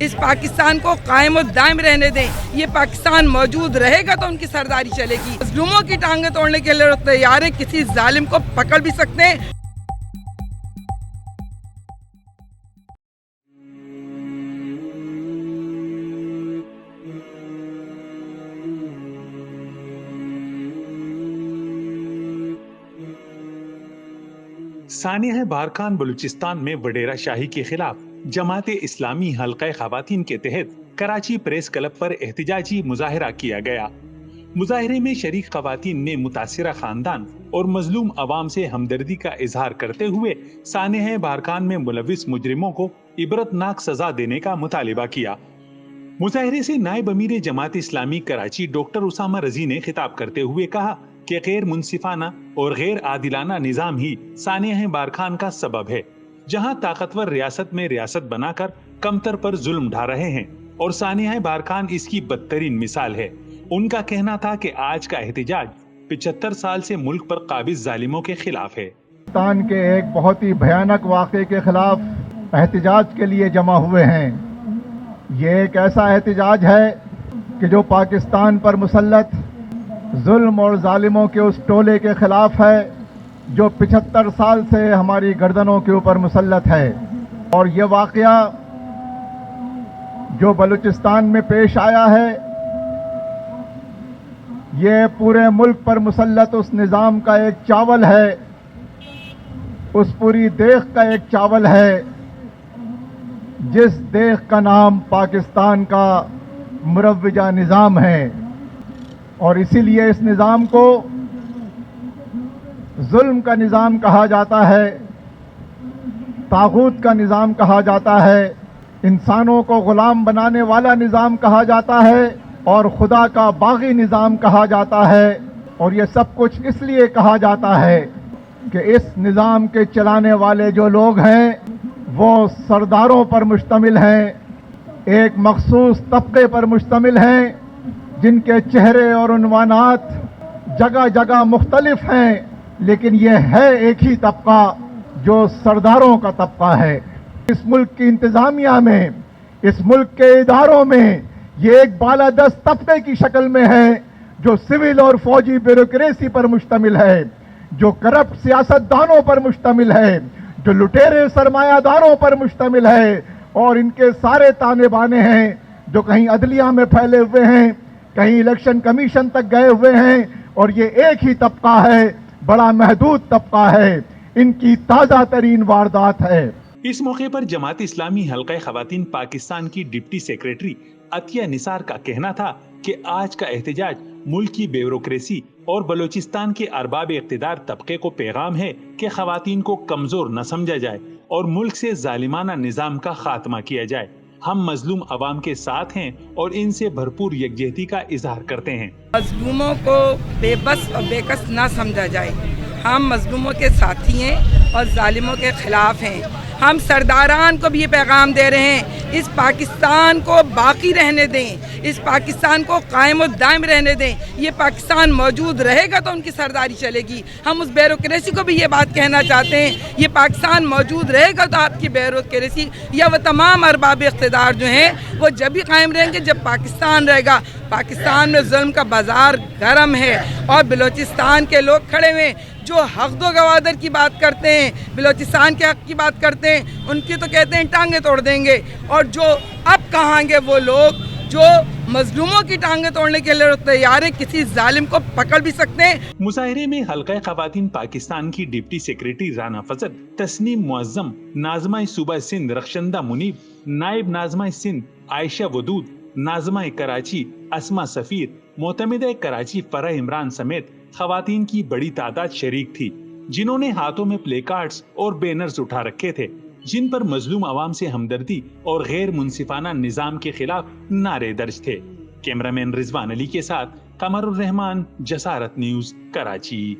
اس پاکستان کو قائم و دائم رہنے دیں. یہ پاکستان موجود رہے گا تو ان کی سرداری چلے گی. مظلوموں کی ٹانگیں توڑنے کے لیے تیار ہیں, کسی ظالم کو پکڑ بھی سکتے ہیں. سانحہ بارکان بلوچستان میں وڈیرہ شاہی کے خلاف جماعت اسلامی حلقہ خواتین کے تحت کراچی پریس کلب پر احتجاجی مظاہرہ کیا گیا. مظاہرے میں شریک خواتین نے متاثرہ خاندان اور مظلوم عوام سے ہمدردی کا اظہار کرتے ہوئے سانحہ بارکان میں ملوث مجرموں کو عبرتناک سزا دینے کا مطالبہ کیا. مظاہرے سے نائب امیر جماعت اسلامی کراچی ڈاکٹر اسامہ رضی نے خطاب کرتے ہوئے کہا کہ غیر منصفانہ اور غیر عادلانہ نظام ہی سانحہ بارکان کا سبب ہے, جہاں طاقتور ریاست میں ریاست بنا کر کمتر پر ظلم ڈھا رہے ہیں, اور سانحہ بارکان اس کی بدترین مثال ہے. ان کا کہنا تھا کہ آج کا احتجاج 75 سال سے ملک پر قابض ظالموں کے خلاف ہے. پاکستان کے ایک بہت ہی بھیانک واقعے کے خلاف احتجاج کے لیے جمع ہوئے ہیں. یہ ایک ایسا احتجاج ہے کہ جو پاکستان پر مسلط ظلم اور ظالموں کے اس ٹولے کے خلاف ہے جو 75 سال سے ہماری گردنوں کے اوپر مسلط ہے. اور یہ واقعہ جو بلوچستان میں پیش آیا ہے یہ پورے ملک پر مسلط اس نظام کا ایک چاول ہے, اس پوری دیگ کا ایک چاول ہے جس دیگ کا نام پاکستان کا مروجہ نظام ہے. اور اسی لیے اس نظام کو ظلم کا نظام کہا جاتا ہے, طاغوت کا نظام کہا جاتا ہے, انسانوں کو غلام بنانے والا نظام کہا جاتا ہے, اور خدا کا باغی نظام کہا جاتا ہے. اور یہ سب کچھ اس لیے کہا جاتا ہے کہ اس نظام کے چلانے والے جو لوگ ہیں وہ سرداروں پر مشتمل ہیں, ایک مخصوص طبقے پر مشتمل ہیں جن کے چہرے اور عنوانات جگہ جگہ مختلف ہیں, لیکن یہ ہے ایک ہی طبقہ جو سرداروں کا طبقہ ہے. اس ملک کی انتظامیہ میں, اس ملک کے اداروں میں یہ ایک بالادست طبقے کی شکل میں ہے جو سول اور فوجی بیوروکریسی پر مشتمل ہے, جو کرپٹ سیاستدانوں پر مشتمل ہے, جو لٹیرے سرمایہ داروں پر مشتمل ہے, اور ان کے سارے تانے بانے ہیں جو کہیں عدلیہ میں پھیلے ہوئے ہیں, کہیں الیکشن کمیشن تک گئے ہوئے ہیں. اور یہ ایک ہی طبقہ ہے, بڑا محدود طبقہ ہے, ان کی تازہ ترین واردات ہے. اس موقع پر جماعت اسلامی حلقہ خواتین پاکستان کی ڈپٹی سیکریٹری عطیہ نثار کا کہنا تھا کہ آج کا احتجاج ملک کی بیوروکریسی اور بلوچستان کے ارباب اقتدار طبقے کو پیغام ہے کہ خواتین کو کمزور نہ سمجھا جائے اور ملک سے ظالمانہ نظام کا خاتمہ کیا جائے. ہم مظلوم عوام کے ساتھ ہیں اور ان سے بھرپور یکجہتی کا اظہار کرتے ہیں. مظلوموں کو بے بس اور بے کس نہ سمجھا جائے. ہم مظلوموں کے ساتھی ہیں اور ظالموں کے خلاف ہیں. ہم سرداران کو بھی یہ پیغام دے رہے ہیں, اس پاکستان کو باقی رہنے دیں, اس پاکستان کو قائم و دائم رہنے دیں. یہ پاکستان موجود رہے گا تو ان کی سرداری چلے گی. ہم اس بیوروکریسی کو بھی یہ بات کہنا چاہتے ہیں, یہ پاکستان موجود رہے گا تو آپ کی بیوروکریسی یا وہ تمام ارباب اقتدار جو ہیں وہ جب بھی قائم رہیں گے جب پاکستان رہے گا. پاکستان میں ظلم کا بازار گرم ہے اور بلوچستان کے لوگ کھڑے ہوئے جو حق و گوادر کی بات کرتے ہیں, بلوچستان کے حق کی بات کرتے ہیں, ان کی تو کہتے ہیں ٹانگیں توڑ دیں گے. اور جو اب کہیں گے وہ لوگ جو مظلوموں کی ٹانگیں توڑنے کے لیے تیار ہیں, کسی ظالم کو پکڑ بھی سکتے ہیں. مظاہرے میں حلقہ خواتین پاکستان کی ڈپٹی سیکریٹری رانا فضل, تسنیم معظم, ناظمہ صوبہ سندھ رخشندہ منیب, نائب ناظمہ سندھ عائشہ ودود, ناظمہ کراچی اسما سفیر, معتمدہ کراچی فرح عمران سمیت خواتین کی بڑی تعداد شریک تھی, جنہوں نے ہاتھوں میں پلے کارڈز اور بینرز اٹھا رکھے تھے جن پر مظلوم عوام سے ہمدردی اور غیر منصفانہ نظام کے خلاف نعرے درج تھے. کیمرہ مین رضوان علی کے ساتھ قمر الرحمان, جسارت نیوز, کراچی.